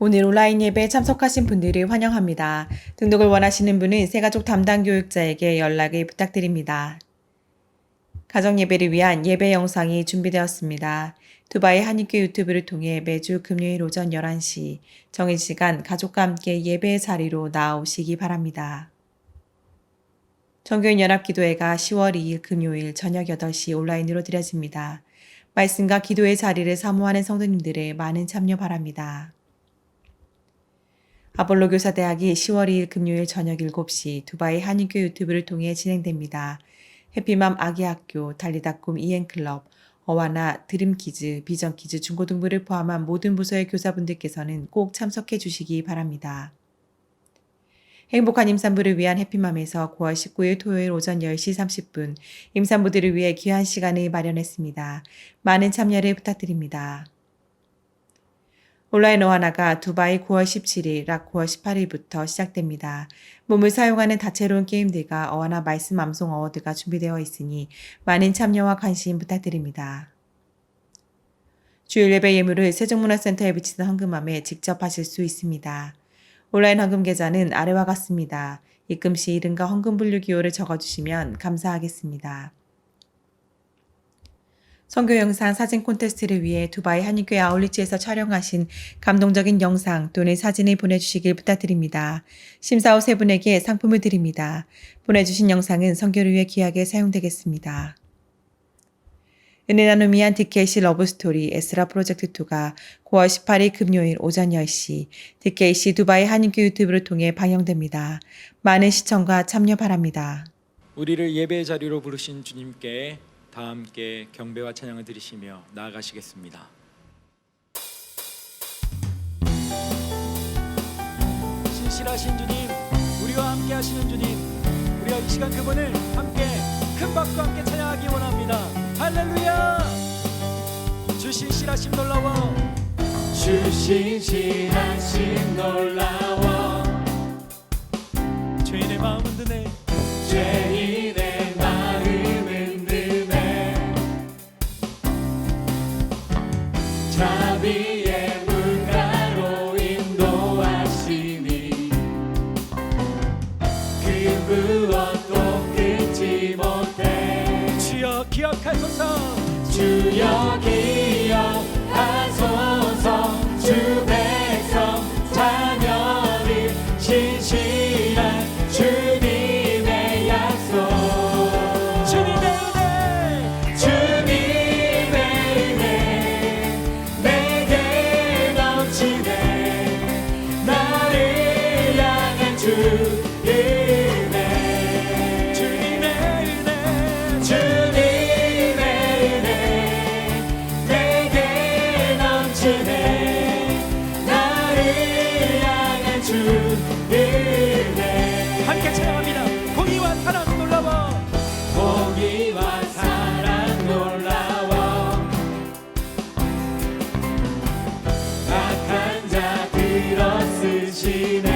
오늘 온라인 예배에 참석하신 분들을 환영합니다. 등록을 원하시는 분은 새가족 담당 교육자에게 연락을 부탁드립니다. 가정 예배를 위한 예배 영상이 준비되었습니다. 두바이 한인교 유튜브를 통해 매주 금요일 오전 11시 정해진 시간 가족과 함께 예배의 자리로 나아오시기 바랍니다. 정교인 연합기도회가 10월 2일 금요일 저녁 8시 온라인으로 드려집니다. 말씀과 기도의 자리를 사모하는 성도님들의 많은 참여 바랍니다. 아볼로 교사대학이 10월 2일 금요일 저녁 7시 두바이 한인교 유튜브를 통해 진행됩니다. 해피맘 아기학교, 달리다꿈 이엔클럽, 어와나, 드림키즈, 비전키즈 중고등부를 포함한 모든 부서의 교사분들께서는 꼭 참석해 주시기 바랍니다. 행복한 임산부를 위한 해피맘에서 9월 19일 토요일 오전 10시 30분 임산부들을 위해 귀한 시간을 마련했습니다. 많은 참여를 부탁드립니다. 온라인 어와나가 두바이 9월 17일, 락 9월 18일부터 시작됩니다. 몸을 사용하는 다채로운 게임들과 어와나 말씀 암송 어워드가 준비되어 있으니 많은 참여와 관심 부탁드립니다. 주일 예배 예물을 세종문화센터에 비치는 헌금함에 직접 하실 수 있습니다. 온라인 헌금 계좌는 아래와 같습니다. 입금 시 이름과 헌금 분류 기호를 적어주시면 감사하겠습니다. 선교 영상 사진 콘테스트를 위해 두바이 한인교회 아울리치에서 촬영하신 감동적인 영상 또는 사진을 보내주시길 부탁드립니다. 심사 후 3분에게 상품을 드립니다. 보내주신 영상은 선교를 위해 귀하게 사용되겠습니다. 은혜 나눔 위한 DKC 러브스토리 에스라 프로젝트2가 9월 18일 금요일 오전 10시 DKC 두바이 한인교 유튜브를 통해 방영됩니다. 많은 시청과 참여 바랍니다. 우리를 예배의 자리로 부르신 주님께 다 함께 경배와 찬양을 드리시며 나아가시겠습니다. 신실하신 주님, 우리와 함께 하시는 주님, 우리가 이 시간 그분을 함께 큰 박수와 함께 찬양하기 원합니다. 할렐루야! 주 신실하심 놀라워, 주 신실하심 놀라워, 죄인의 마음은 드네, 죄인의 마음은 드네, 자비의 물가로 인도하시니 그 무엇도 끊지 못해. 주여 기억하소서, 주여 기억하소서, 주 백성 자녀를 신실한 주님의 약속, 주님의 은혜, 주님의 은혜 내게 넘치네, 나를 향한 주 은혜, 주님의 은혜, 주님의 은혜 내게 넘치네, 나를 향한 주 은혜. 함께 찬양합니다. 공의와 사랑 놀라워, 공의와 사랑 놀라워, 악한 자 들어쓰시네,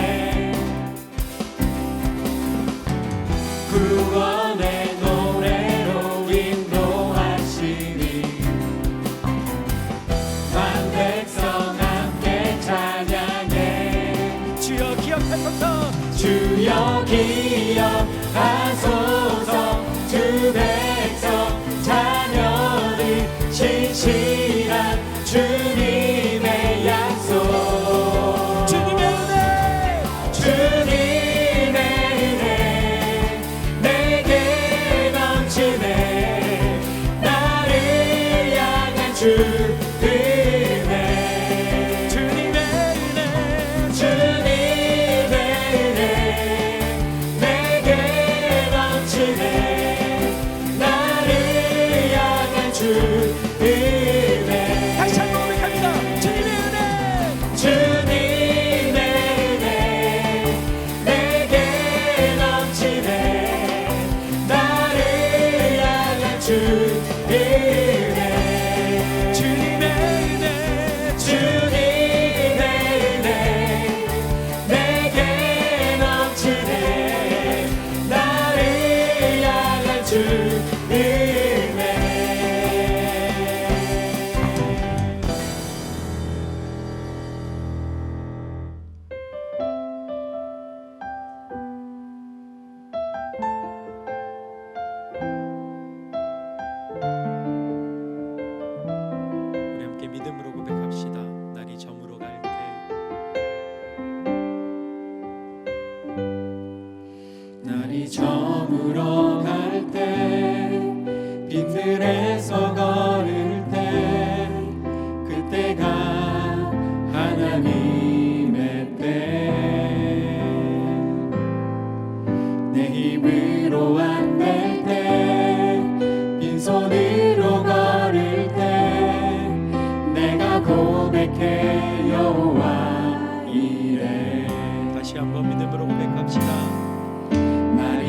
구원의 노래로 인도하시니 만 백성 함께 찬양해. 주여 기억하소서, 주여 기억하소서, 주 백성 자녀를 신실한 주님의 약속, 주님의 은혜, 주님의 은혜 내게 넘치네, 나를 향한 주 은혜, 주님의 은혜, 주님의 은혜 내게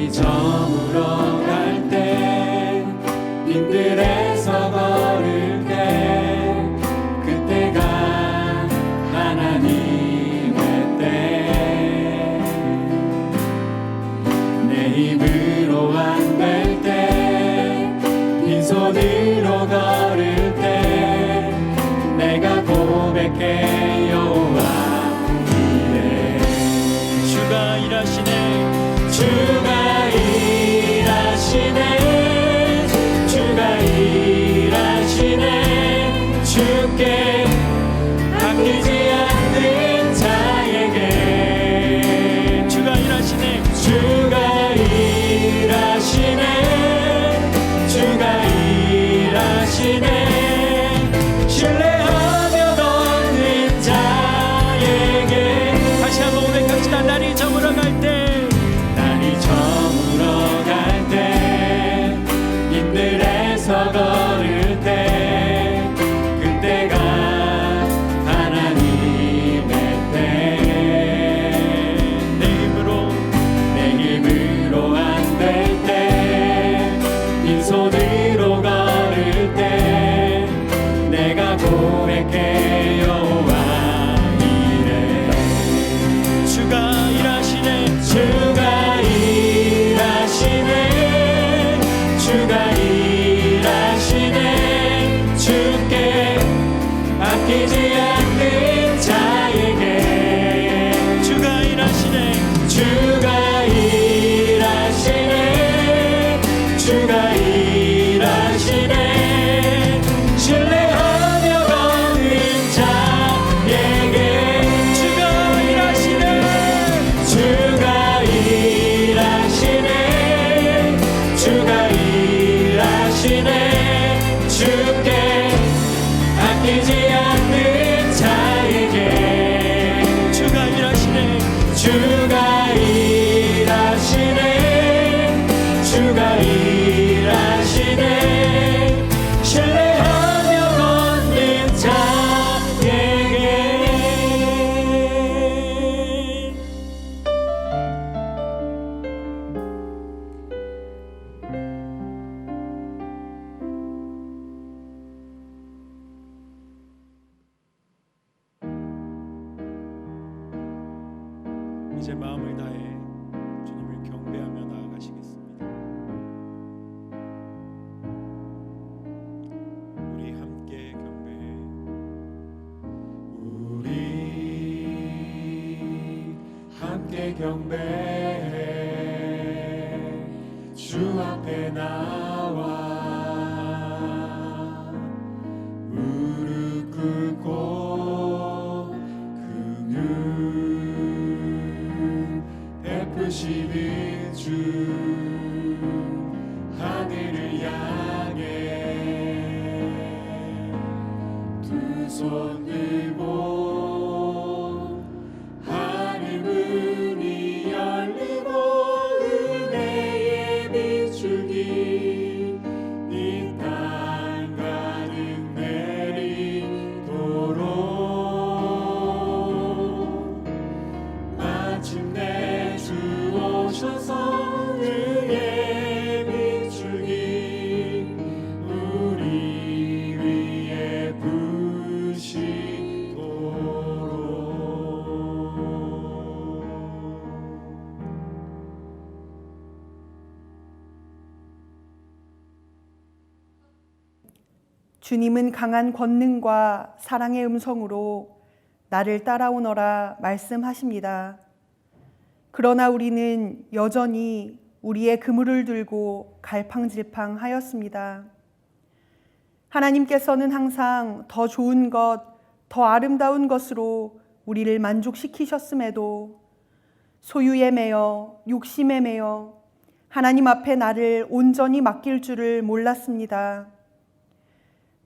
날이 저물어 갈 때 빈들에서 걸을 때 그때가 하나님의 때 내 힘으로 안 될 때 빈손으로 걸을 때 내가 고백해 여호와 이래 주가 일하시네 주가 일하시네 주가 일하시네 주께 아끼지 않는 자에게 주가 일하시네 주가 일하시네 주가 일하시네 신뢰하며 걷는 자에게 다시 한번 고백합시다. 날이 저물어 갈때 날이 저물어 갈 때 빈들에서 걸을 때 그때가 하나님의 때 내 힘으로 안 될 때 빈손으로 걸을 때 내가 고백해 여호와 이래 주가 일하시네 주가 일하시네 주가 일하시네 주께 아끼지 않는 자에게 주가 일하시네 주가 일하시네 주가 일하시네 신뢰하며 걷는 자에게 주가 일하시네 주가 일하시네 주가 일하시네 주께 아끼지 않는 자에게 주가 일하시네 주가 일하시네 주가 일하시네 신뢰하며 걷는 자에게 이제 마음을 다해 주님을 경배하며 나아가시겠습니다. 우리 함께 경배해 우리 함께 경배해 주 앞에 나와 무릎 꿇고 긍휼 베푸시는 주 하늘을 향해 두 손 들고 하늘 문이 열리고 은혜의 비추기 이 땅 가득 내리도록 마침내 주 오셔서 의의 비추기 우리 위에 부시도록 주님은 강한 권능과 사랑의 음성으로 나를 따라오너라 말씀하십니다. 그러나 우리는 여전히 우리의 그물을 들고 갈팡질팡하였습니다. 하나님께서는 항상 더 좋은 것, 더 아름다운 것으로 우리를 만족시키셨음에도 소유에 매여 욕심에 매여 하나님 앞에 나를 온전히 맡길 줄을 몰랐습니다.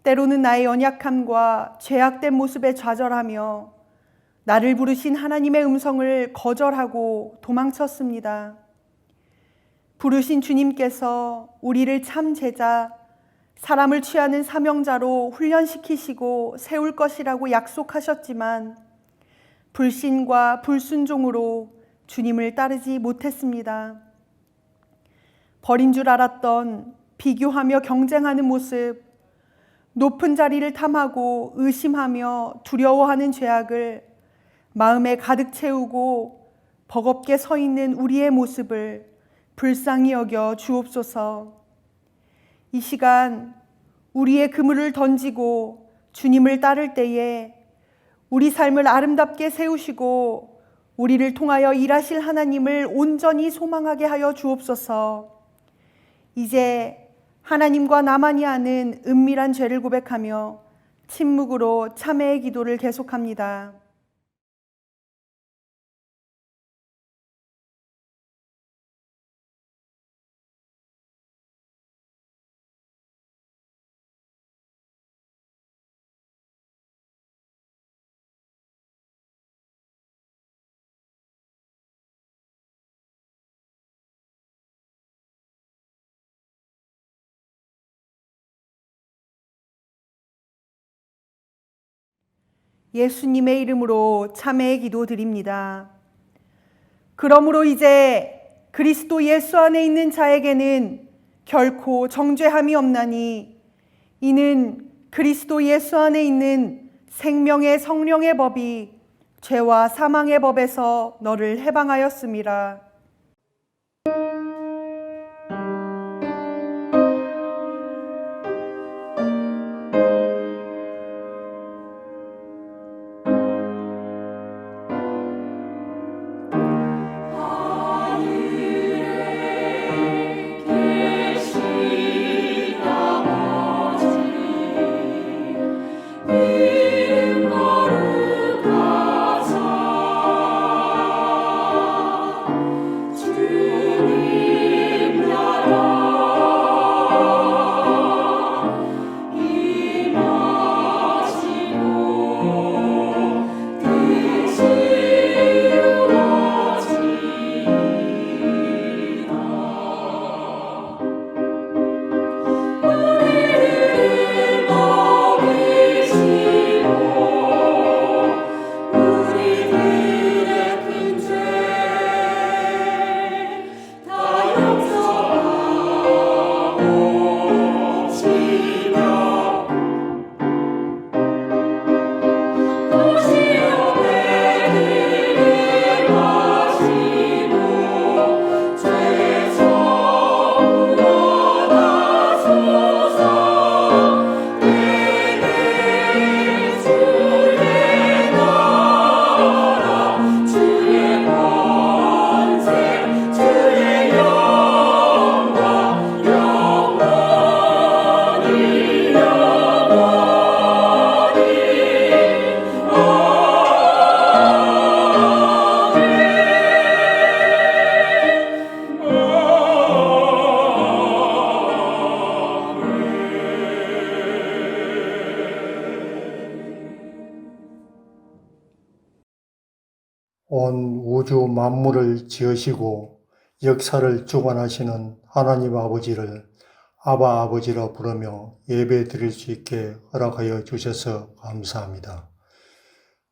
때로는 나의 연약함과 죄악된 모습에 좌절하며 나를 부르신 하나님의 음성을 거절하고 도망쳤습니다. 부르신 주님께서 우리를 참 제자, 사람을 취하는 사명자로 훈련시키시고 세울 것이라고 약속하셨지만 불신과 불순종으로 주님을 따르지 못했습니다. 버린 줄 알았던 비교하며 경쟁하는 모습, 높은 자리를 탐하고 의심하며 두려워하는 죄악을 마음에 가득 채우고 버겁게 서 있는 우리의 모습을 불쌍히 여겨 주옵소서. 이 시간 우리의 그물을 던지고 주님을 따를 때에 우리 삶을 아름답게 세우시고 우리를 통하여 일하실 하나님을 온전히 소망하게 하여 주옵소서. 이제 하나님과 나만이 아는 은밀한 죄를 고백하며 침묵으로 참회의 기도를 계속합니다. 예수님의 이름으로 참회의 기도 드립니다. 그러므로 이제 그리스도 예수 안에 있는 자에게는 결코 정죄함이 없나니 이는 그리스도 예수 안에 있는 생명의 성령의 법이 죄와 사망의 법에서 너를 해방하였음이라. 온 우주 만물을 지으시고 역사를 주관하시는 하나님 아버지를 아바 아버지라 부르며 예배 드릴 수 있게 허락하여 주셔서 감사합니다.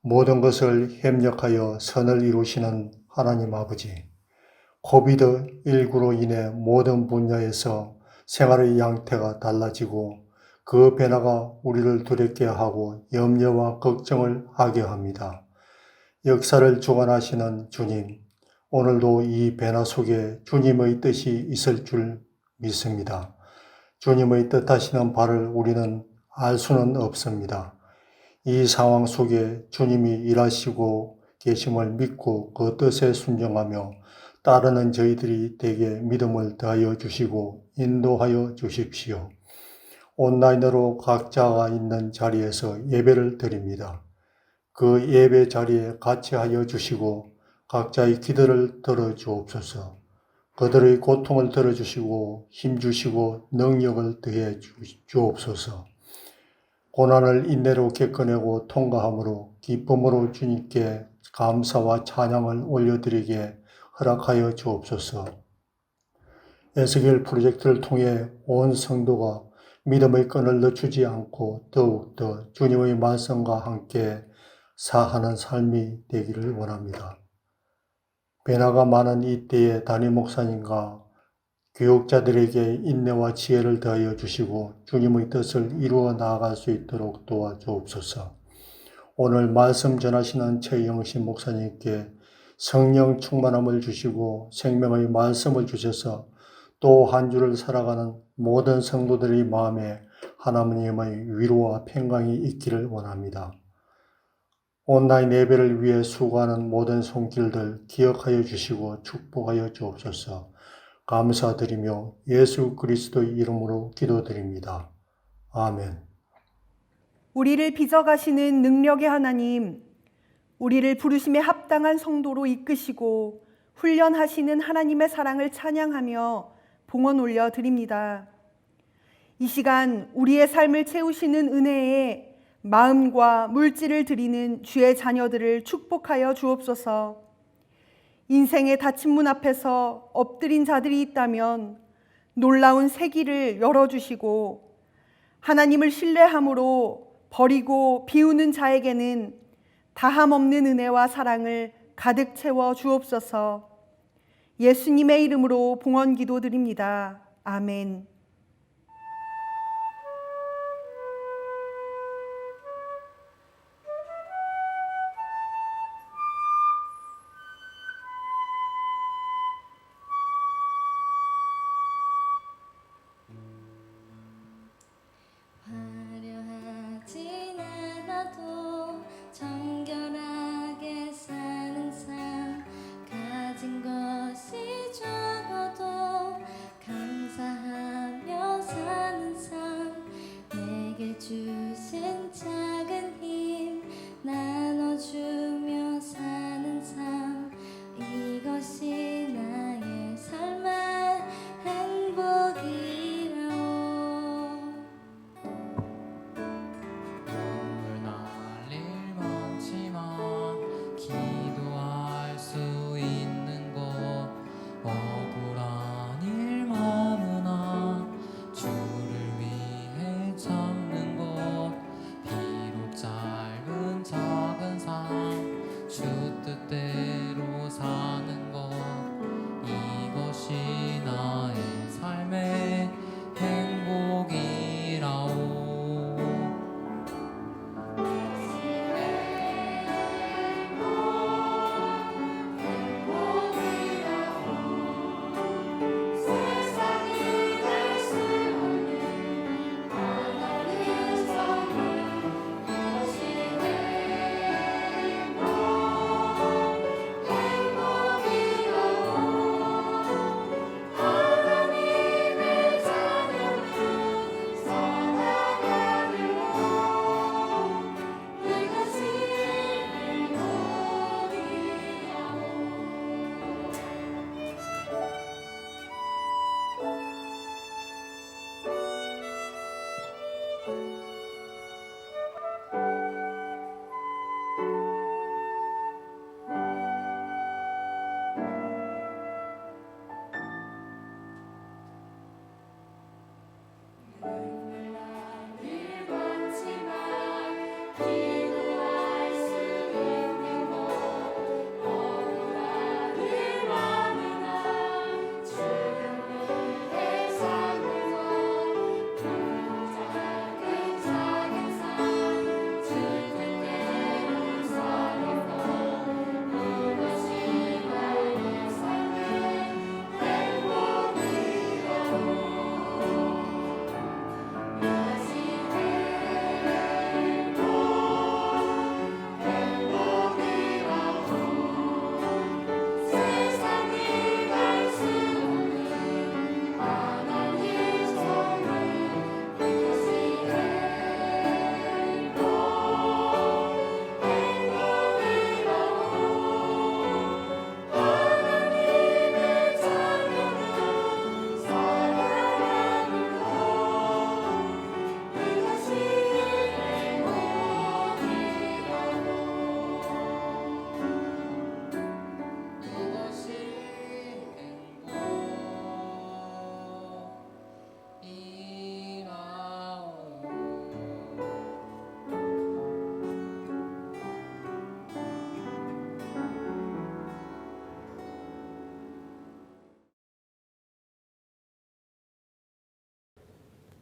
모든 것을 협력하여 선을 이루시는 하나님 아버지, 코비드19로 인해 모든 분야에서 생활의 양태가 달라지고 그 변화가 우리를 두렵게 하고 염려와 걱정을 하게 합니다. 역사를 주관하시는 주님, 오늘도 이 변화 속에 주님의 뜻이 있을 줄 믿습니다. 주님의 뜻하시는 바를 우리는 알 수는 없습니다. 이 상황 속에 주님이 일하시고 계심을 믿고 그 뜻에 순종하며 따르는 저희들이 되게 믿음을 더하여 주시고 인도하여 주십시오. 온라인으로 각자가 있는 자리에서 예배를 드립니다. 그 예배 자리에 같이 하여 주시고 각자의 기도를 들어주옵소서. 그들의 고통을 들어주시고 힘주시고 능력을 더해 주옵소서. 고난을 인내로 겪어내고 통과함으로 기쁨으로 주님께 감사와 찬양을 올려드리게 허락하여 주옵소서. 에스겔 프로젝트를 통해 온 성도가 믿음의 끈을 늦추지 않고 더욱더 주님의 말씀과 함께 사하는 삶이 되기를 원합니다. 변화가 많은 이때에 담임 목사님과 교육자들에게 인내와 지혜를 더하여 주시고 주님의 뜻을 이루어 나아갈 수 있도록 도와주옵소서. 오늘 말씀 전하시는 최영신 목사님께 성령 충만함을 주시고 생명의 말씀을 주셔서 또 한 주를 살아가는 모든 성도들의 마음에 하나님의 위로와 평강이 있기를 원합니다. 온라인 예배를 위해 수고하는 모든 손길들 기억하여 주시고 축복하여 주옵소서. 감사드리며 예수 그리스도의 이름으로 기도드립니다. 아멘. 우리를 빚어가시는 능력의 하나님, 우리를 부르심에 합당한 성도로 이끄시고 훈련하시는 하나님의 사랑을 찬양하며 봉헌 올려드립니다. 이 시간 우리의 삶을 채우시는 은혜에 마음과 물질을 드리는 주의 자녀들을 축복하여 주옵소서. 인생의 닫힌 문 앞에서 엎드린 자들이 있다면 놀라운 새 길을 열어주시고 하나님을 신뢰함으로 버리고 비우는 자에게는 다함없는 은혜와 사랑을 가득 채워 주옵소서. 예수님의 이름으로 봉헌 기도드립니다. 아멘. 화려하진 않아도 정결하게 사는 삶, 가진 것이 적어도 감사하며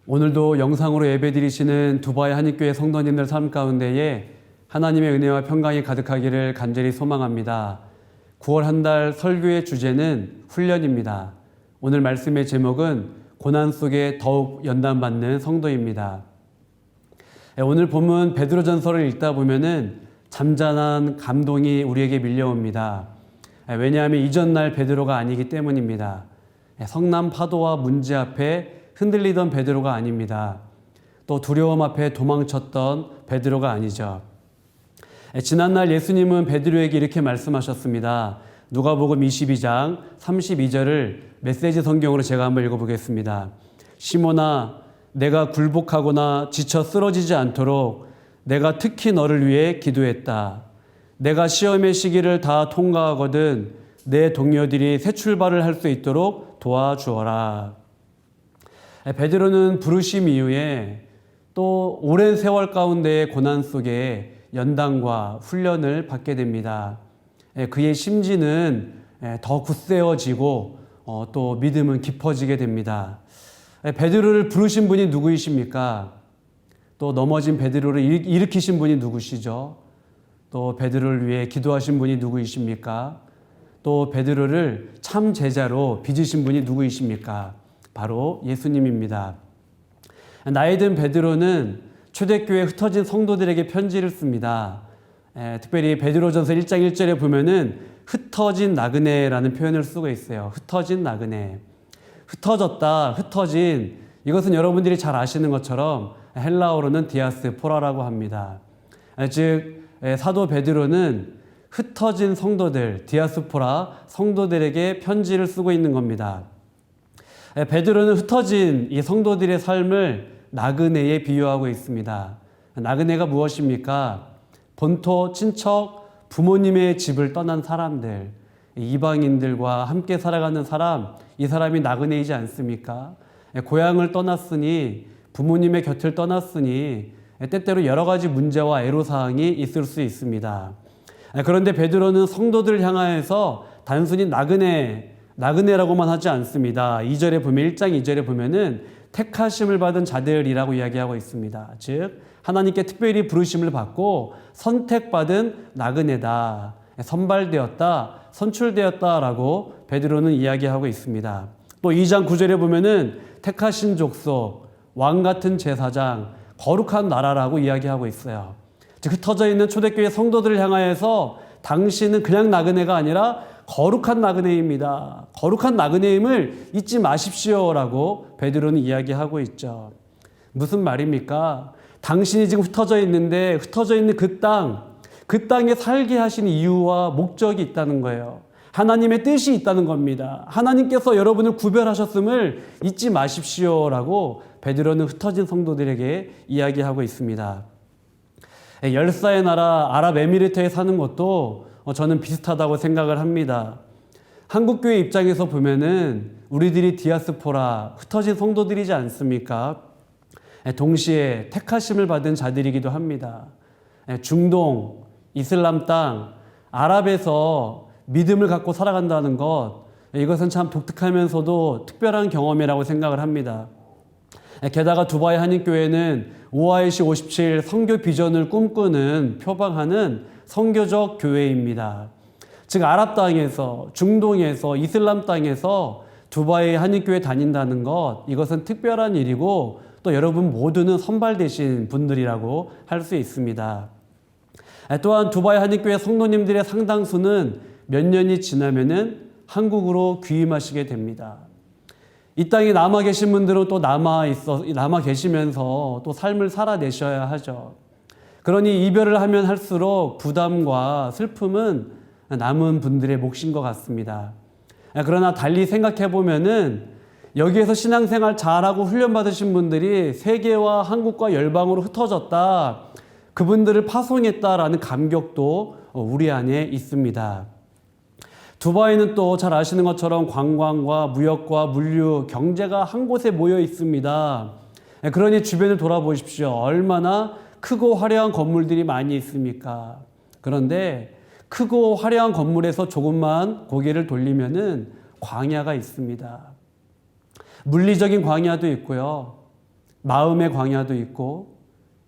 오늘도 영상으로 예배드리시는 두바이 한인교회 성도님들 삶 가운데에 하나님의 은혜와 평강이 가득하기를 간절히 소망합니다. 9월 한 달 설교의 주제는 훈련입니다. 오늘 말씀의 제목은 고난 속에 더욱 연단받는 성도입니다. 오늘 본문 베드로전서를 읽다 보면은 잠잠한 감동이 우리에게 밀려옵니다. 왜냐하면 이전날 베드로가 아니기 때문입니다. 성남 파도와 문제 앞에 흔들리던 베드로가 아닙니다. 또 두려움 앞에 도망쳤던 베드로가 아니죠. 지난날 예수님은 베드로에게 이렇게 말씀하셨습니다. 누가복음 22장 32절을 메시지 성경으로 제가 한번 읽어보겠습니다. 시몬아, 내가 굴복하거나 지쳐 쓰러지지 않도록 내가 특히 너를 위해 기도했다. 내가 시험의 시기를 다 통과하거든 내 동료들이 새 출발을 할 수 있도록 도와주어라. 베드로는 부르심 이후에 또 오랜 세월 가운데의 고난 속에 연단과 훈련을 받게 됩니다. 그의 심지는 더 굳세어지고 또 믿음은 깊어지게 됩니다. 베드로를 부르신 분이 누구이십니까? 또 넘어진 베드로를 일으키신 분이 누구시죠? 또 베드로를 위해 기도하신 분이 누구이십니까? 또 베드로를 참 제자로 빚으신 분이 누구이십니까? 바로 예수님입니다. 나이 든 베드로는 초대교회에 흩어진 성도들에게 편지를 씁니다. 특별히 베드로전서 1장 1절에 보면은 흩어진 나그네라는 표현을 쓰고 있어요. 흩어진 나그네. 흩어졌다, 흩어진, 이것은 여러분들이 잘 아시는 것처럼 헬라어로는 디아스포라라고 합니다. 즉 사도 베드로는 흩어진 성도들, 디아스포라 성도들에게 편지를 쓰고 있는 겁니다. 베드로는 흩어진 이 성도들의 삶을 나그네에 비유하고 있습니다. 나그네가 무엇입니까? 본토, 친척, 부모님의 집을 떠난 사람들, 이방인들과 함께 살아가는 사람, 이 사람이 나그네이지 않습니까? 고향을 떠났으니, 부모님의 곁을 떠났으니 때때로 여러 가지 문제와 애로사항이 있을 수 있습니다. 그런데 베드로는 성도들을 향하여서 단순히 나그네라고만 하지 않습니다. 2절에 보면 1장 2절에 보면은 택하심을 받은 자들이라고 이야기하고 있습니다. 즉 하나님께 특별히 부르심을 받고 선택받은 나그네다, 선발되었다, 선출되었다라고 베드로는 이야기하고 있습니다. 또 2장 9절에 보면은 택하신 족속, 왕 같은 제사장, 거룩한 나라라고 이야기하고 있어요. 즉 흩어져 있는 초대교회 성도들을 향하여서 당신은 그냥 나그네가 아니라 거룩한 나그네입니다. 거룩한 나그네임을 잊지 마십시오라고 베드로는 이야기하고 있죠. 무슨 말입니까? 당신이 지금 흩어져 있는데 흩어져 있는 그 땅에 살게 하신 이유와 목적이 있다는 거예요. 하나님의 뜻이 있다는 겁니다. 하나님께서 여러분을 구별하셨음을 잊지 마십시오라고 베드로는 흩어진 성도들에게 이야기하고 있습니다. 열사의 나라 아랍에미리트에 사는 것도 저는 비슷하다고 생각을 합니다. 한국교회 입장에서 보면은 우리들이 디아스포라, 흩어진 성도들이지 않습니까? 동시에 택하심을 받은 자들이기도 합니다. 중동, 이슬람 땅, 아랍에서 믿음을 갖고 살아간다는 것, 이것은 참 독특하면서도 특별한 경험이라고 생각을 합니다. 게다가 두바이 한인교회는 OIC 57 선교 비전을 꿈꾸는, 표방하는 선교적 교회입니다. 즉 아랍 땅에서, 중동에서, 이슬람 땅에서 두바이 한인교회 다닌다는 것, 이것은 특별한 일이고 또 여러분 모두는 선발되신 분들이라고 할 수 있습니다. 또한 두바이 한인교회 성도님들의 상당수는 몇 년이 지나면은 한국으로 귀임하시게 됩니다. 이 땅에 남아 계신 분들은 또 남아 계시면서 또 삶을 살아내셔야 하죠. 그러니 이별을 하면 할수록 부담과 슬픔은 남은 분들의 몫인 것 같습니다. 그러나 달리 생각해 보면은 여기에서 신앙생활 잘하고 훈련받으신 분들이 세계와 한국과 열방으로 흩어졌다, 그분들을 파송했다라는 감격도 우리 안에 있습니다. 두바이는 또 잘 아시는 것처럼 관광과 무역과 물류, 경제가 한 곳에 모여 있습니다. 그러니 주변을 돌아보십시오. 얼마나 크고 화려한 건물들이 많이 있습니까? 그런데 크고 화려한 건물에서 조금만 고개를 돌리면은 광야가 있습니다. 물리적인 광야도 있고요. 마음의 광야도 있고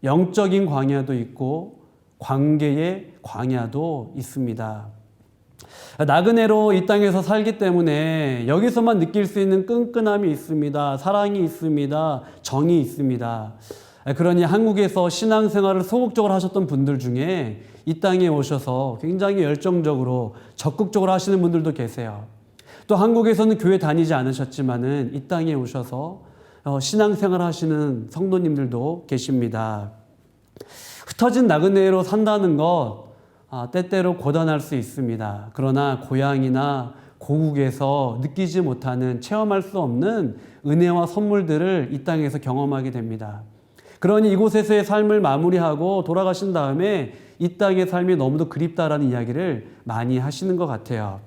영적인 광야도 있고 관계의 광야도 있습니다. 나그네로 이 땅에서 살기 때문에 여기서만 느낄 수 있는 끈끈함이 있습니다. 사랑이 있습니다. 정이 있습니다. 그러니 한국에서 신앙생활을 소극적으로 하셨던 분들 중에 이 땅에 오셔서 굉장히 열정적으로 적극적으로 하시는 분들도 계세요. 또 한국에서는 교회 다니지 않으셨지만은 이 땅에 오셔서 신앙생활 하시는 성도님들도 계십니다. 흩어진 나그네로 산다는 것 때때로 고단할 수 있습니다. 그러나 고향이나 고국에서 느끼지 못하는 체험할 수 없는 은혜와 선물들을 이 땅에서 경험하게 됩니다. 그러니 이곳에서의 삶을 마무리하고 돌아가신 다음에 이 땅의 삶이 너무도 그립다라는 이야기를 많이 하시는 것 같아요.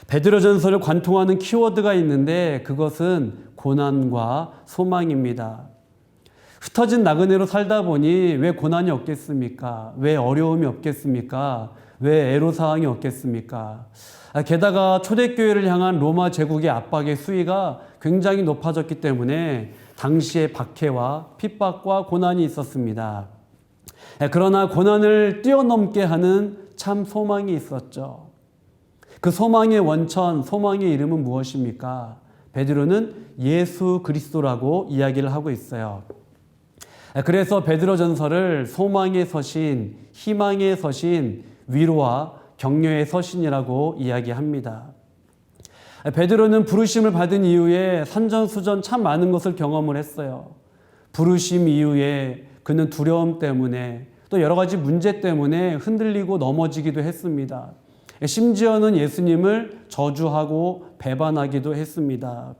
베드로전서를 관통하는 키워드가 있는데 그것은 고난과 소망입니다. 흩어진 나그네로 살다 보니 왜 고난이 없겠습니까? 왜 어려움이 없겠습니까? 왜 애로사항이 없겠습니까? 게다가 초대교회를 향한 로마 제국의 압박의 수위가 굉장히 높아졌기 때문에 당시에 박해와 핍박과 고난이 있었습니다. 그러나 고난을 뛰어넘게 하는 참 소망이 있었죠. 그 소망의 원천, 소망의 이름은 무엇입니까? 베드로는 예수 그리스도라고 이야기를 하고 있어요. 그래서 베드로전서를 소망의 서신, 희망의 서신, 위로와 격려의 서신이라고 이야기합니다. 베드로는 부르심을 받은 이후에 산전수전 참 많은 것을 경험을 했어요. 부르심 이후에 그는 두려움 때문에 또 여러 가지 문제 때문에 흔들리고 넘어지기도 했습니다. 심지어는 예수님을 저주하고 배반하기도 했습니다.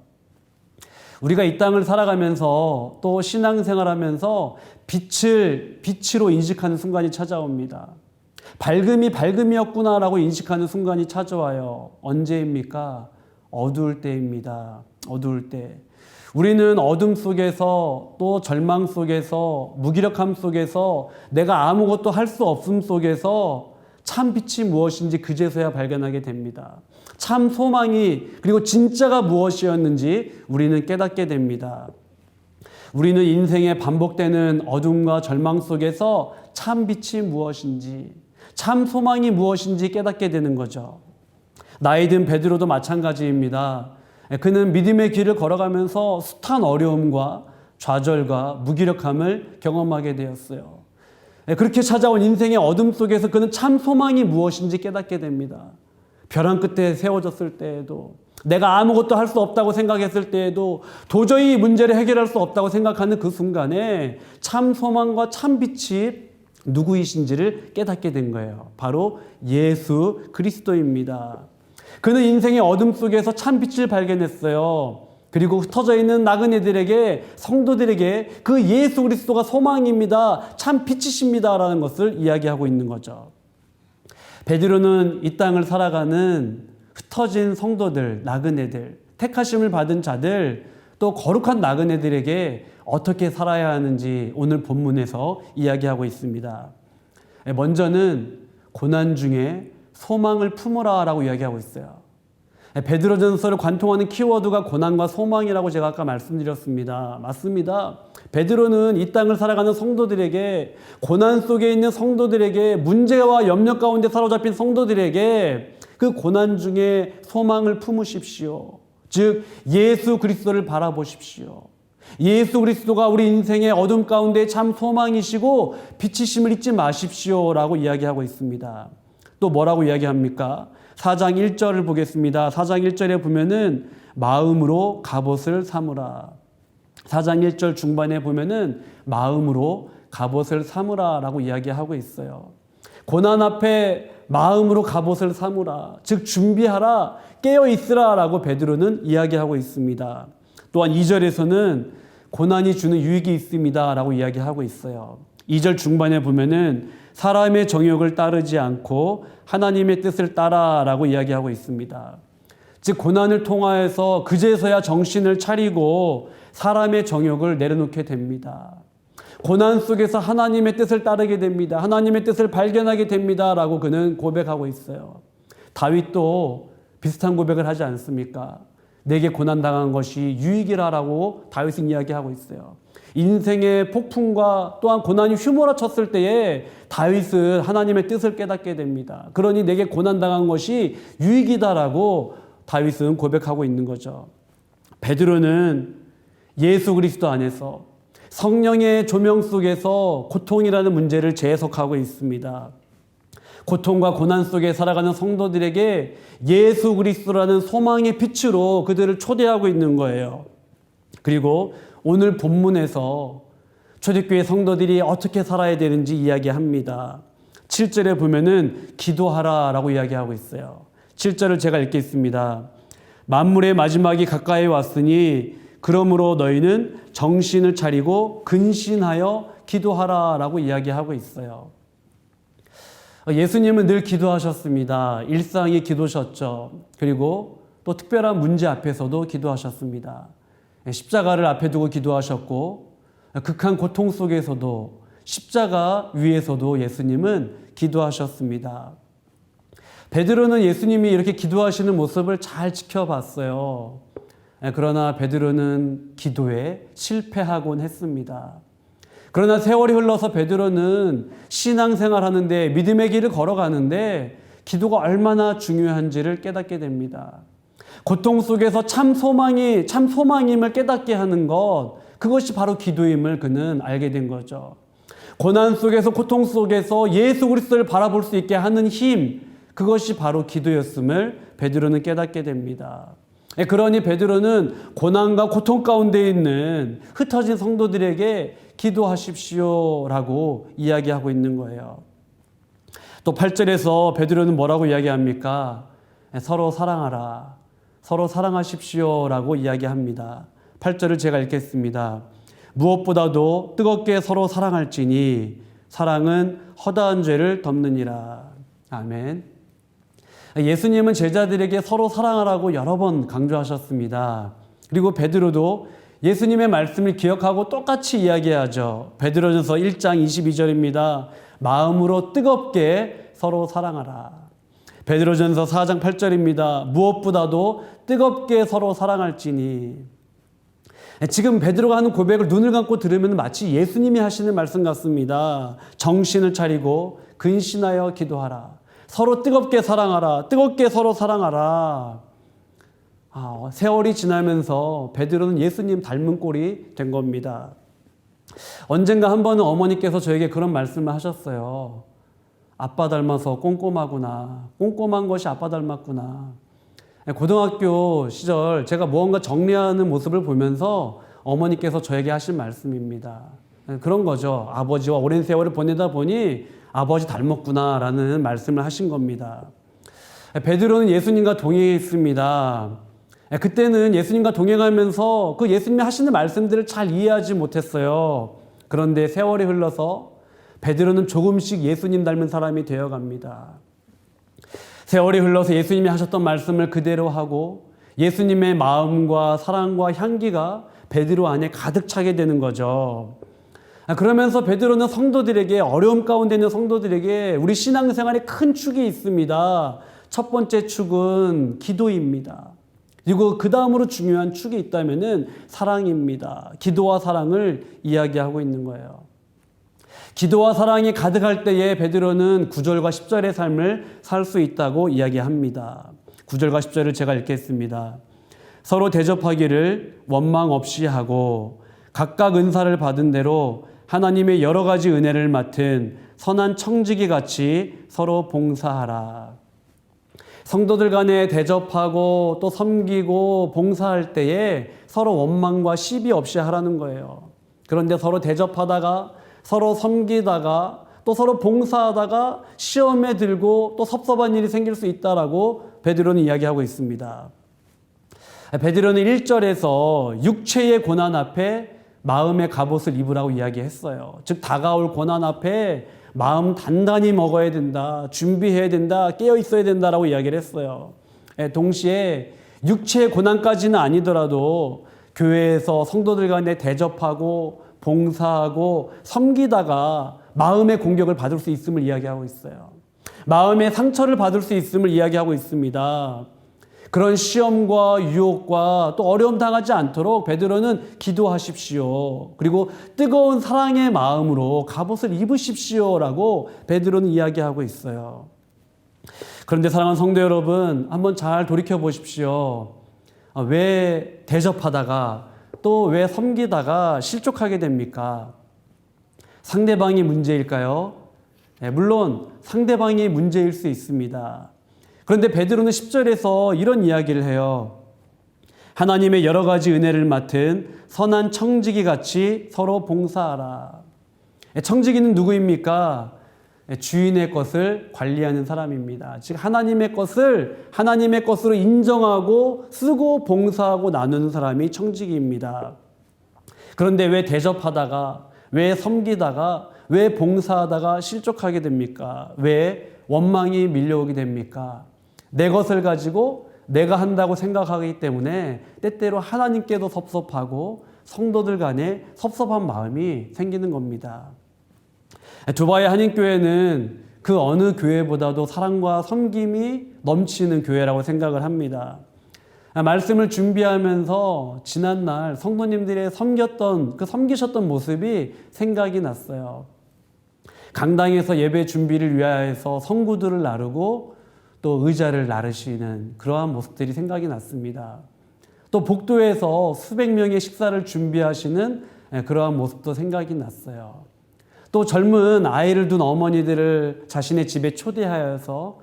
우리가 이 땅을 살아가면서 또 신앙생활하면서 빛으로 인식하는 순간이 찾아옵니다. 밝음이었구나라고 인식하는 순간이 찾아와요. 언제입니까? 어두울 때입니다. 어두울 때. 우리는 어둠 속에서 또 절망 속에서 무기력함 속에서 내가 아무것도 할 수 없음 속에서 참 빛이 무엇인지 그제서야 발견하게 됩니다. 참 소망이 그리고 진짜가 무엇이었는지 우리는 깨닫게 됩니다. 우리는 인생에 반복되는 어둠과 절망 속에서 참 빛이 무엇인지 참 소망이 무엇인지 깨닫게 되는 거죠. 나이 든 베드로도 마찬가지입니다. 그는 믿음의 길을 걸어가면서 숱한 어려움과 좌절과 무기력함을 경험하게 되었어요. 그렇게 찾아온 인생의 어둠 속에서 그는 참 소망이 무엇인지 깨닫게 됩니다. 벼랑 끝에 세워졌을 때에도 내가 아무것도 할 수 없다고 생각했을 때에도 도저히 문제를 해결할 수 없다고 생각하는 그 순간에 참 소망과 참 빛이 누구이신지를 깨닫게 된 거예요. 바로 예수 그리스도입니다. 그는 인생의 어둠 속에서 참 빛을 발견했어요. 그리고 흩어져 있는 나그네들에게 성도들에게 그 예수 그리스도가 소망입니다. 참 빛이십니다라는 것을 이야기하고 있는 거죠. 베드로는 이 땅을 살아가는 흩어진 성도들, 나그네들, 택하심을 받은 자들, 또 거룩한 나그네들에게 어떻게 살아야 하는지 오늘 본문에서 이야기하고 있습니다. 먼저는 고난 중에 소망을 품으라 라고 이야기하고 있어요. 베드로전서를 관통하는 키워드가 고난과 소망이라고 제가 아까 말씀드렸습니다. 맞습니다. 베드로는 이 땅을 살아가는 성도들에게, 고난 속에 있는 성도들에게, 문제와 염려 가운데 사로잡힌 성도들에게 그 고난 중에 소망을 품으십시오. 즉 예수 그리스도를 바라보십시오. 예수 그리스도가 우리 인생의 어둠 가운데 참 소망이시고 빛이심을 잊지 마십시오라고 이야기하고 있습니다. 또 뭐라고 이야기합니까? 4장 1절을 보겠습니다. 4장 1절에 보면은 마음으로 갑옷을 삼으라. 4장 1절 중반에 보면은 마음으로 갑옷을 삼으라라고 이야기하고 있어요. 고난 앞에 마음으로 갑옷을 삼으라. 즉 준비하라. 깨어 있으라라고 베드로는 이야기하고 있습니다. 또한 2절에서는 고난이 주는 유익이 있습니다라고 이야기하고 있어요. 2절 중반에 보면은 사람의 정욕을 따르지 않고 하나님의 뜻을 따라라고 이야기하고 있습니다. 즉 고난을 통하여서 그제서야 정신을 차리고 사람의 정욕을 내려놓게 됩니다. 고난 속에서 하나님의 뜻을 따르게 됩니다. 하나님의 뜻을 발견하게 됩니다라고 그는 고백하고 있어요. 다윗도 비슷한 고백을 하지 않습니까? 내게 고난당한 것이 유익이라라고 다윗은 이야기하고 있어요. 인생의 폭풍과 또한 고난이 휘몰아쳤을 때에 다윗은 하나님의 뜻을 깨닫게 됩니다. 그러니 내게 고난당한 것이 유익이다라고 다윗은 고백하고 있는 거죠. 베드로는 예수 그리스도 안에서 성령의 조명 속에서 고통이라는 문제를 재해석하고 있습니다. 고통과 고난 속에 살아가는 성도들에게 예수 그리스도라는 소망의 빛으로 그들을 초대하고 있는 거예요. 그리고 오늘 본문에서 초대교회 성도들이 어떻게 살아야 되는지 이야기합니다. 7절에 보면은 기도하라라고 이야기하고 있어요. 7절을 제가 읽겠습니다. 만물의 마지막이 가까이 왔으니 그러므로 너희는 정신을 차리고 근신하여 기도하라라고 이야기하고 있어요. 예수님은 늘 기도하셨습니다. 일상이 기도셨죠. 그리고 또 특별한 문제 앞에서도 기도하셨습니다. 십자가를 앞에 두고 기도하셨고 극한 고통 속에서도 십자가 위에서도 예수님은 기도하셨습니다. 베드로는 예수님이 이렇게 기도하시는 모습을 잘 지켜봤어요. 그러나 베드로는 기도에 실패하곤 했습니다. 그러나 세월이 흘러서 베드로는 신앙생활 하는데 믿음의 길을 걸어가는데 기도가 얼마나 중요한지를 깨닫게 됩니다. 고통 속에서 참 소망임을 깨닫게 하는 것, 그것이 바로 기도임을 그는 알게 된 거죠. 고난 속에서 고통 속에서 예수 그리스도를 바라볼 수 있게 하는 힘, 그것이 바로 기도였음을 베드로는 깨닫게 됩니다. 그러니 베드로는 고난과 고통 가운데 있는 흩어진 성도들에게 기도하십시오라고 이야기하고 있는 거예요. 또 8절에서 베드로는 뭐라고 이야기합니까? 서로 사랑하라. 서로 사랑하십시오라고 이야기합니다. 8절을 제가 읽겠습니다. 무엇보다도 뜨겁게 서로 사랑할지니 사랑은 허다한 죄를 덮느니라. 아멘. 예수님은 제자들에게 서로 사랑하라고 여러 번 강조하셨습니다. 그리고 베드로도 예수님의 말씀을 기억하고 똑같이 이야기하죠. 베드로전서 1장 22절입니다. 마음으로 뜨겁게 서로 사랑하라. 베드로전서 4장 8절입니다. 무엇보다도 뜨겁게 서로 사랑할지니. 지금 베드로가 하는 고백을 눈을 감고 들으면 마치 예수님이 하시는 말씀 같습니다. 정신을 차리고 근신하여 기도하라. 서로 뜨겁게 사랑하라. 뜨겁게 서로 사랑하라. 세월이 지나면서 베드로는 예수님 닮은 꼴이 된 겁니다. 언젠가 한 번은 어머니께서 저에게 그런 말씀을 하셨어요. 아빠 닮아서 꼼꼼하구나. 꼼꼼한 것이 아빠 닮았구나. 고등학교 시절 제가 무언가 정리하는 모습을 보면서 어머니께서 저에게 하신 말씀입니다. 그런 거죠. 아버지와 오랜 세월을 보내다 보니 아버지 닮았구나라는 말씀을 하신 겁니다. 베드로는 예수님과 동행했습니다. 그때는 예수님과 동행하면서 그 예수님이 하시는 말씀들을 잘 이해하지 못했어요. 그런데 세월이 흘러서 베드로는 조금씩 예수님 닮은 사람이 되어갑니다. 세월이 흘러서 예수님이 하셨던 말씀을 그대로 하고 예수님의 마음과 사랑과 향기가 베드로 안에 가득 차게 되는 거죠. 그러면서 베드로는 성도들에게, 어려움 가운데 있는 성도들에게 우리 신앙생활에 큰 축이 있습니다. 첫 번째 축은 기도입니다. 그리고 그 다음으로 중요한 축이 있다면은 사랑입니다. 기도와 사랑을 이야기하고 있는 거예요. 기도와 사랑이 가득할 때에 베드로는 9절과 10절의 삶을 살 수 있다고 이야기합니다. 9절과 10절을 제가 읽겠습니다. 서로 대접하기를 원망 없이 하고 각각 은사를 받은 대로 하나님의 여러 가지 은혜를 맡은 선한 청지기 같이 서로 봉사하라. 성도들 간에 대접하고 또 섬기고 봉사할 때에 서로 원망과 시비 없이 하라는 거예요. 그런데 서로 대접하다가 서로 섬기다가 또 서로 봉사하다가 시험에 들고 또 섭섭한 일이 생길 수 있다라고 베드로는 이야기하고 있습니다. 베드로는 1절에서 육체의 고난 앞에 마음의 갑옷을 입으라고 이야기했어요. 즉 다가올 고난 앞에 마음 단단히 먹어야 된다, 준비해야 된다, 깨어 있어야 된다라고 이야기를 했어요. 동시에 육체의 고난까지는 아니더라도 교회에서 성도들 간에 대접하고 봉사하고 섬기다가 마음의 공격을 받을 수 있음을 이야기하고 있어요. 마음의 상처를 받을 수 있음을 이야기하고 있습니다. 그런 시험과 유혹과 또 어려움 당하지 않도록 베드로는 기도하십시오. 그리고 뜨거운 사랑의 마음으로 갑옷을 입으십시오라고 베드로는 이야기하고 있어요. 그런데 사랑하는 성도 여러분, 한번 잘 돌이켜 보십시오. 왜 대접하다가 또 왜 섬기다가 실족하게 됩니까? 상대방이 문제일까요? 네, 물론 상대방이 문제일 수 있습니다. 그런데 베드로는 10절에서 이런 이야기를 해요. 하나님의 여러 가지 은혜를 맡은 선한 청지기 같이 서로 봉사하라. 청지기는 누구입니까? 주인의 것을 관리하는 사람입니다. 즉 하나님의 것을 하나님의 것으로 인정하고 쓰고 봉사하고 나누는 사람이 청지기입니다. 그런데 왜 대접하다가, 왜 섬기다가, 왜 봉사하다가 실족하게 됩니까? 왜 원망이 밀려오게 됩니까? 내 것을 가지고 내가 한다고 생각하기 때문에 때때로 하나님께도 섭섭하고 성도들 간에 섭섭한 마음이 생기는 겁니다. 두바이 한인교회는 그 어느 교회보다도 사랑과 섬김이 넘치는 교회라고 생각을 합니다. 말씀을 준비하면서 지난날 성도님들의 섬기셨던 모습이 생각이 났어요. 강당에서 예배 준비를 위하여서 성구들을 나르고 또 의자를 나르시는 그러한 모습들이 생각이 났습니다. 또 복도에서 수백 명의 식사를 준비하시는 그러한 모습도 생각이 났어요. 또 젊은 아이를 둔 어머니들을 자신의 집에 초대하여서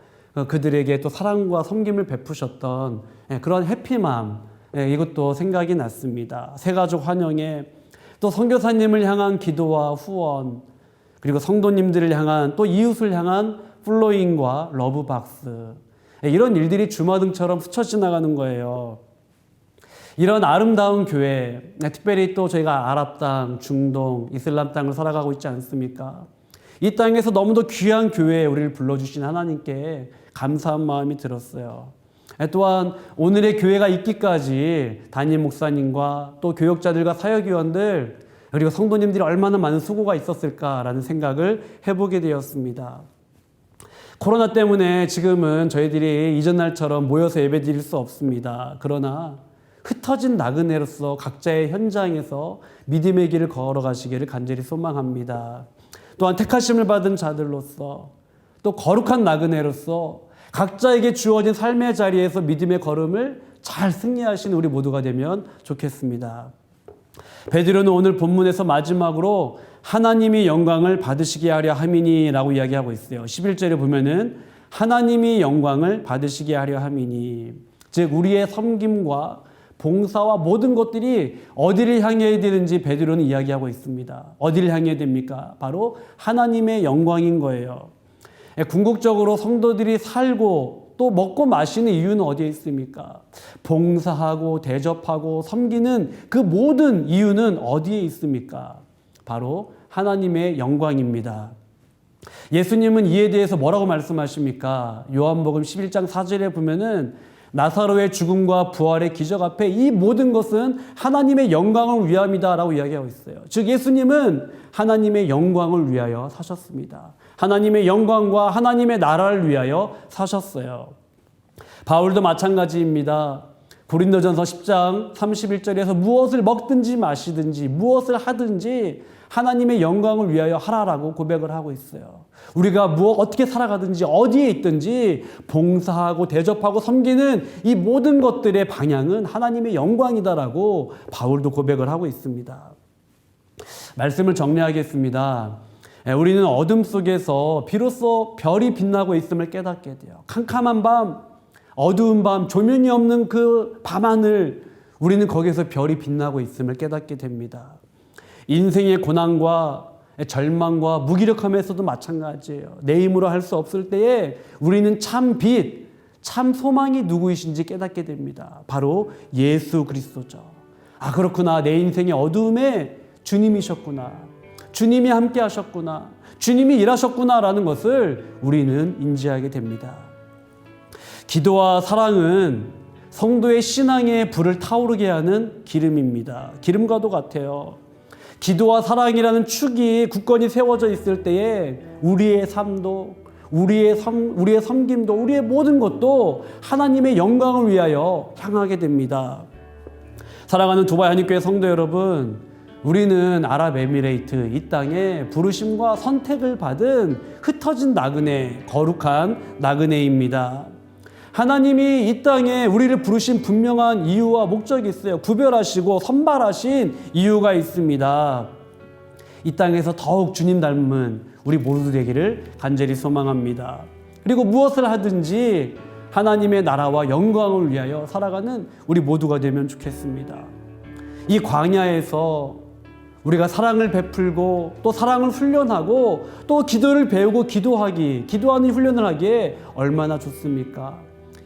그들에게 또 사랑과 섬김을 베푸셨던 그런 해피맘, 이것도 생각이 났습니다. 새가족 환영회, 또 선교사님을 향한 기도와 후원, 그리고 성도님들을 향한 또 이웃을 향한 플로잉과 러브박스, 이런 일들이 주마등처럼 스쳐 지나가는 거예요. 이런 아름다운 교회, 특별히 또 저희가 아랍 땅, 중동, 이슬람 땅을 살아가고 있지 않습니까? 이 땅에서 너무도 귀한 교회에 우리를 불러주신 하나님께 감사한 마음이 들었어요. 또한 오늘의 교회가 있기까지 담임 목사님과 또 교역자들과 사역위원들 그리고 성도님들이 얼마나 많은 수고가 있었을까라는 생각을 해보게 되었습니다. 코로나 때문에 지금은 저희들이 이전 날처럼 모여서 예배드릴 수 없습니다. 그러나 흩어진 나그네로서 각자의 현장에서 믿음의 길을 걸어가시기를 간절히 소망합니다. 또한 택하심을 받은 자들로서 또 거룩한 나그네로서 각자에게 주어진 삶의 자리에서 믿음의 걸음을 잘 승리하시는 우리 모두가 되면 좋겠습니다. 베드로는 오늘 본문에서 마지막으로 하나님이 영광을 받으시게 하려 함이니 라고 이야기하고 있어요. 11절에 보면은 하나님이 영광을 받으시게 하려 함이니, 즉 우리의 섬김과 봉사와 모든 것들이 어디를 향해야 되는지 베드로는 이야기하고 있습니다. 어디를 향해야 됩니까? 바로 하나님의 영광인 거예요. 궁극적으로 성도들이 살고 또 먹고 마시는 이유는 어디에 있습니까? 봉사하고 대접하고 섬기는 그 모든 이유는 어디에 있습니까? 바로 하나님의 영광입니다. 예수님은 이에 대해서 뭐라고 말씀하십니까? 요한복음 11장 4절에 보면은 나사로의 죽음과 부활의 기적 앞에 이 모든 것은 하나님의 영광을 위함이다라고 이야기하고 있어요. 즉 예수님은 하나님의 영광을 위하여 사셨습니다. 하나님의 영광과 하나님의 나라를 위하여 사셨어요. 바울도 마찬가지입니다. 고린도전서 10장 31절에서 무엇을 먹든지 마시든지 무엇을 하든지 하나님의 영광을 위하여 하라라고 고백을 하고 있어요. 우리가 어떻게 살아가든지 어디에 있든지 봉사하고 대접하고 섬기는 이 모든 것들의 방향은 하나님의 영광이다라고 바울도 고백을 하고 있습니다. 말씀을 정리하겠습니다. 우리는 어둠 속에서 비로소 별이 빛나고 있음을 깨닫게 돼요. 캄캄한 밤, 어두운 밤, 조명이 없는 그 밤하늘, 우리는 거기서 별이 빛나고 있음을 깨닫게 됩니다. 인생의 고난과 절망과 무기력함에서도 마찬가지예요. 내 힘으로 할 수 없을 때에 우리는 참 빛, 참 소망이 누구이신지 깨닫게 됩니다. 바로 예수 그리스도죠. 아, 그렇구나. 내 인생의 어두움에 주님이셨구나. 주님이 함께 하셨구나. 주님이 일하셨구나라는 것을 우리는 인지하게 됩니다. 기도와 사랑은 성도의 신앙의 불을 타오르게 하는 기름입니다. 기름과도 같아요. 기도와 사랑이라는 축이 굳건히 세워져 있을 때에 우리의 삶도, 우리의 섬김도, 우리의 모든 것도 하나님의 영광을 위하여 향하게 됩니다. 사랑하는 두바이 한인교회 성도 여러분, 우리는 아랍에미레이트 이 땅에 부르심과 선택을 받은 흩어진 나그네, 거룩한 나그네입니다. 하나님이 이 땅에 우리를 부르신 분명한 이유와 목적이 있어요. 구별하시고 선발하신 이유가 있습니다. 이 땅에서 더욱 주님 닮은 우리 모두 되기를 간절히 소망합니다. 그리고 무엇을 하든지 하나님의 나라와 영광을 위하여 살아가는 우리 모두가 되면 좋겠습니다. 이 광야에서 우리가 사랑을 베풀고 또 사랑을 훈련하고 또 기도를 배우고 기도하는 훈련을 하기에 얼마나 좋습니까?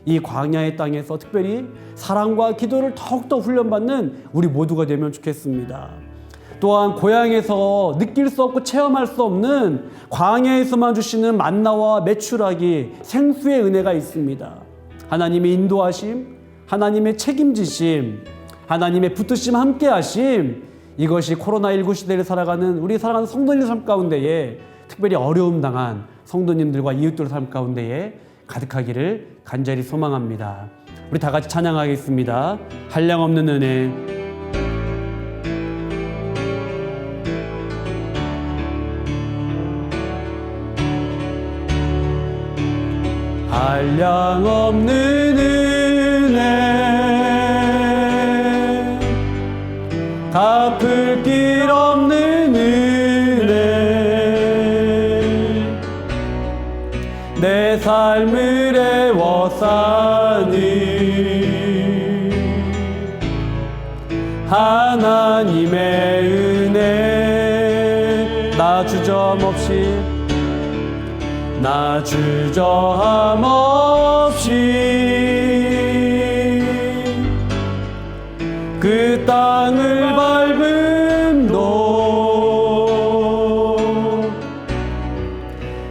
이 광야의 땅에서 특별히 사랑과 기도를 더욱더 훈련받는 우리 모두가 되면 좋겠습니다. 또한 고향에서 느낄 수 없고 체험할 수 없는 광야에서만 주시는 만나와 메추라기, 생수의 은혜가 있습니다. 하나님의 인도하심, 하나님의 책임지심, 하나님의 붙드심, 함께하심, 이것이 코로나19 시대를 살아가는 우리 사랑하는 성도님들 삶 가운데에 특별히 어려움 당한 성도님들과 이웃들 삶 가운데에 가득하기를 간절히 소망합니다. 우리 다 같이 찬양하겠습니다. 한량없는 은혜. 한량없는 은혜, 갚을 길 없는 은혜, 내 삶을 애워싸니 하나님의 은혜, 나 주저함 없이 그 땅을 밟음도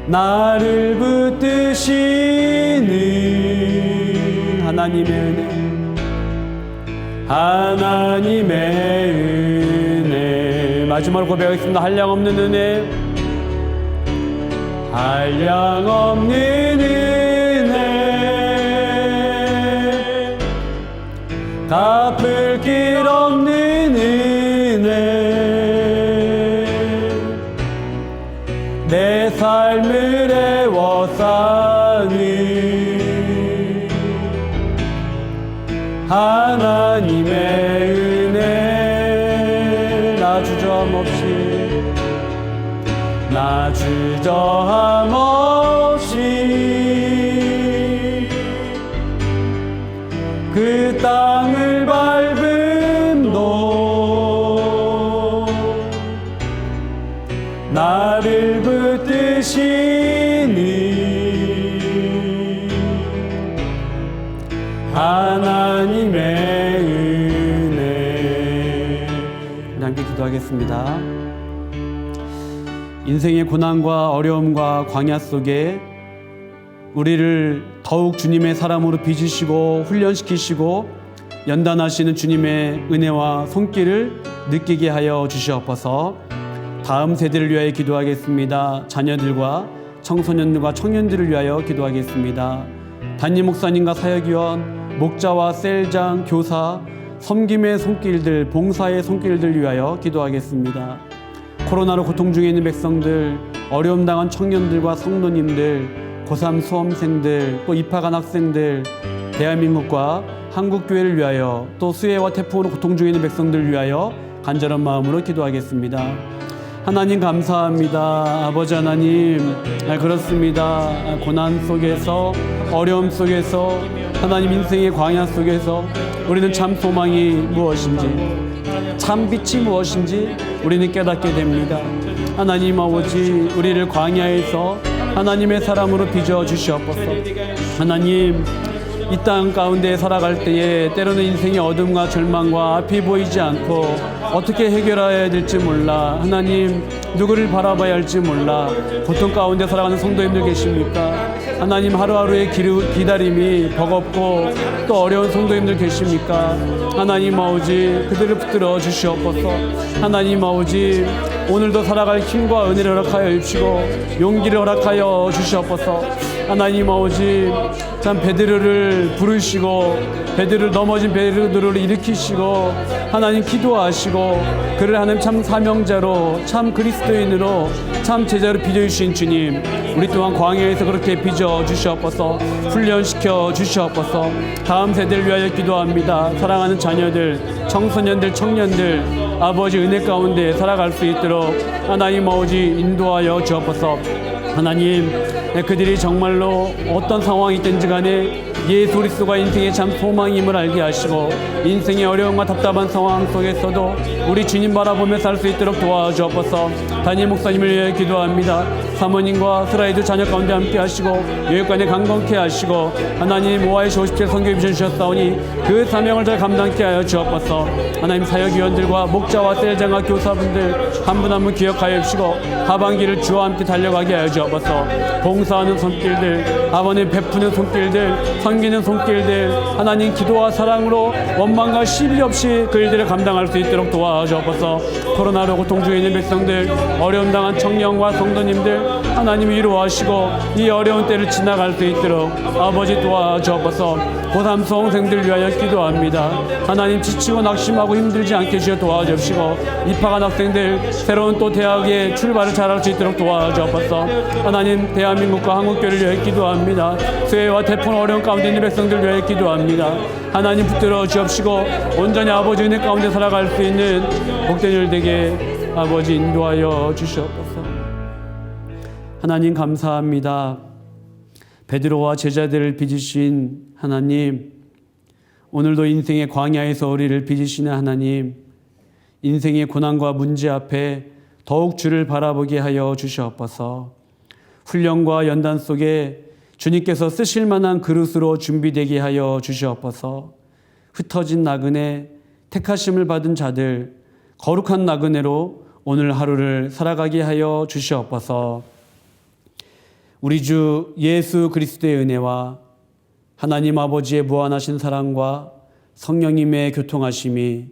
나를 붙드시는 하나님의 은혜. 마지막으로 고백하겠습니다. 한량없는 은혜, 한량없는 은혜, 갚을 길 없는 은혜, 내 삶을 애워싸니 하나님의 은혜, 나 주저함 없이 그 땅을 밟음도 나를 붙드시니 하나님의 은혜. 우리 함께 기도하겠습니다. 인생의 고난과 어려움과 광야 속에 우리를 더욱 주님의 사람으로 빚으시고 훈련시키시고 연단하시는 주님의 은혜와 손길을 느끼게 하여 주시옵소서. 다음 세대를 위하여 기도하겠습니다. 자녀들과 청소년들과 청년들을 위하여 기도하겠습니다. 담임 목사님과 사역위원, 목자와 셀장, 교사, 섬김의 손길들, 봉사의 손길들 위하여 기도하겠습니다. 코로나로 고통 중에 있는 백성들, 어려움 당한 청년들과 성도님들, 고3 수험생들, 또 입학한 학생들, 대한민국과 한국교회를 위하여, 또 수해와 태풍으로 고통 중에 있는 백성들을 위하여 간절한 마음으로 기도하겠습니다. 하나님 감사합니다. 아버지 하나님, 그렇습니다. 고난 속에서, 어려움 속에서, 하나님 인생의 광야 속에서 우리는 참 소망이 무엇인지, 참 빛이 무엇인지 우리는 깨닫게 됩니다. 하나님 아버지, 우리를 광야에서 하나님의 사람으로 빚어 주시옵소서. 하나님, 이 땅 가운데 살아갈 때에 때로는 인생의 어둠과 절망과 앞이 보이지 않고 어떻게 해결해야 될지 몰라, 하나님 누구를 바라봐야 할지 몰라 고통 가운데 살아가는 성도님들 계십니까? 하나님, 하루하루의 기다림이 버겁고 또 어려운 성도님들 계십니까? 하나님 아버지, 그들을 붙들어 주시옵소서. 하나님 아버지, 오늘도 살아갈 힘과 은혜를 허락하여 주시고 용기를 허락하여 주시옵소서. 하나님 아버지, 참 베드로를 부르시고 베드로 넘어진 베드로를 일으키시고 하나님 기도하시고 그를 하나님 참 사명자로 참 그리스도인으로 참 제자로 빚어주신 주님, 우리 또한 광야에서 그렇게 빚어 주시옵소서. 훈련시켜 주시옵소서. 다음 세대를 위하여 기도합니다. 사랑하는 자녀들, 청소년들, 청년들, 아버지 은혜 가운데 살아갈 수 있도록 하나님 아버지 인도하여 주옵소서. 하나님, 그들이 정말로 어떤 상황이 있든지 간에 예수 그리스도가 인생의 참 소망임을 알게 하시고 인생의 어려움과 답답한 상황 속에서도 우리 주님 바라보며 살 수 있도록 도와주옵소서. 담임 목사님을 위해 기도합니다. 사모님과 스라이드 자녀 가운데 함께 하시고 교육관에 강건케 하시고 하나님 오하이시 57 선교 비전 주셨사오니 그 사명을 잘 감당케 하여 주옵소서. 하나님 사역위원들과 목자와 셀장과 교사분들 한 분 한 분 기억하여 주시고 하반기를 주와 함께 달려가게 하여 주옵소서. 봉사하는 손길들, 아버님 베푸는 손길들, 섬기는 손길들, 하나님 기도와 사랑으로 원망과 시비 없이 그 일들을 감당할 수 있도록 도와주옵소서. 코로나로 고통 중에 있는 백성들, 어려움 당한 청년과 성도님들 하나님 위로하시고 이 어려운 때를 지나갈 수 있도록 아버지 도와주옵소서. 고3 수험생들 위하여 기도합니다. 하나님 지치고 낙심하고 힘들지 않게 주여 도와주시고 입학한 학생들 새로운 또 대학의 출발을 잘할 수 있도록 도와주옵소서. 하나님 대한민국과 한국교회를 위해 기도합니다. 수해와 태풍 어려운 가운데 있는 백성들 위해 기도합니다. 하나님 붙들어 주옵시고 온전히 아버지 은혜 가운데 살아갈 수 있는 복된 일 되게 아버지 인도하여 주시옵소서. 하나님 감사합니다. 베드로와 제자들을 빚으신 하나님, 오늘도 인생의 광야에서 우리를 빚으시는 하나님, 인생의 고난과 문제 앞에 더욱 주를 바라보게 하여 주시옵소서. 훈련과 연단 속에 주님께서 쓰실 만한 그릇으로 준비되게 하여 주시옵소서. 흩어진 나그네, 택하심을 받은 자들, 거룩한 나그네로 오늘 하루를 살아가게 하여 주시옵소서. 우리 주 예수 그리스도의 은혜와 하나님 아버지의 무한하신 사랑과 성령님의 교통하심이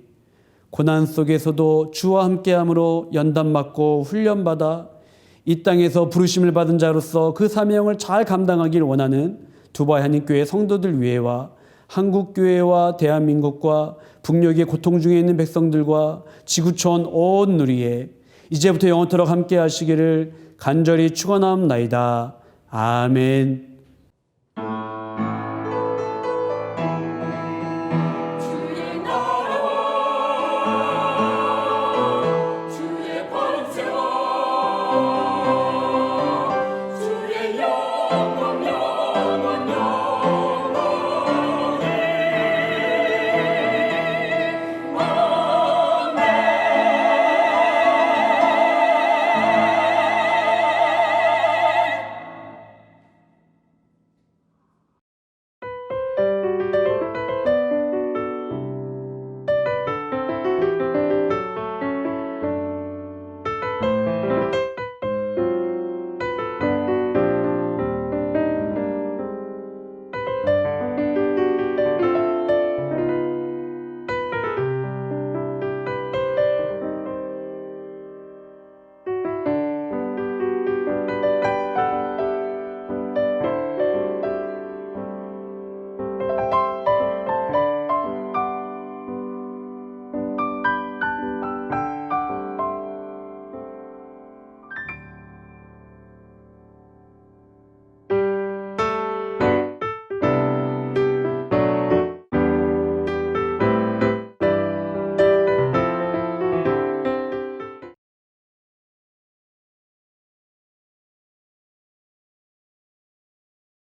고난 속에서도 주와 함께함으로 연단받고 훈련받아 이 땅에서 부르심을 받은 자로서 그 사명을 잘 감당하길 원하는 두바이 한인교회 성도들 위해와 한국교회와 대한민국과 북녘의 고통 중에 있는 백성들과 지구촌 온 누리에 이제부터 영원토록 함께 하시기를 간절히 축원하옵나이다. 아멘.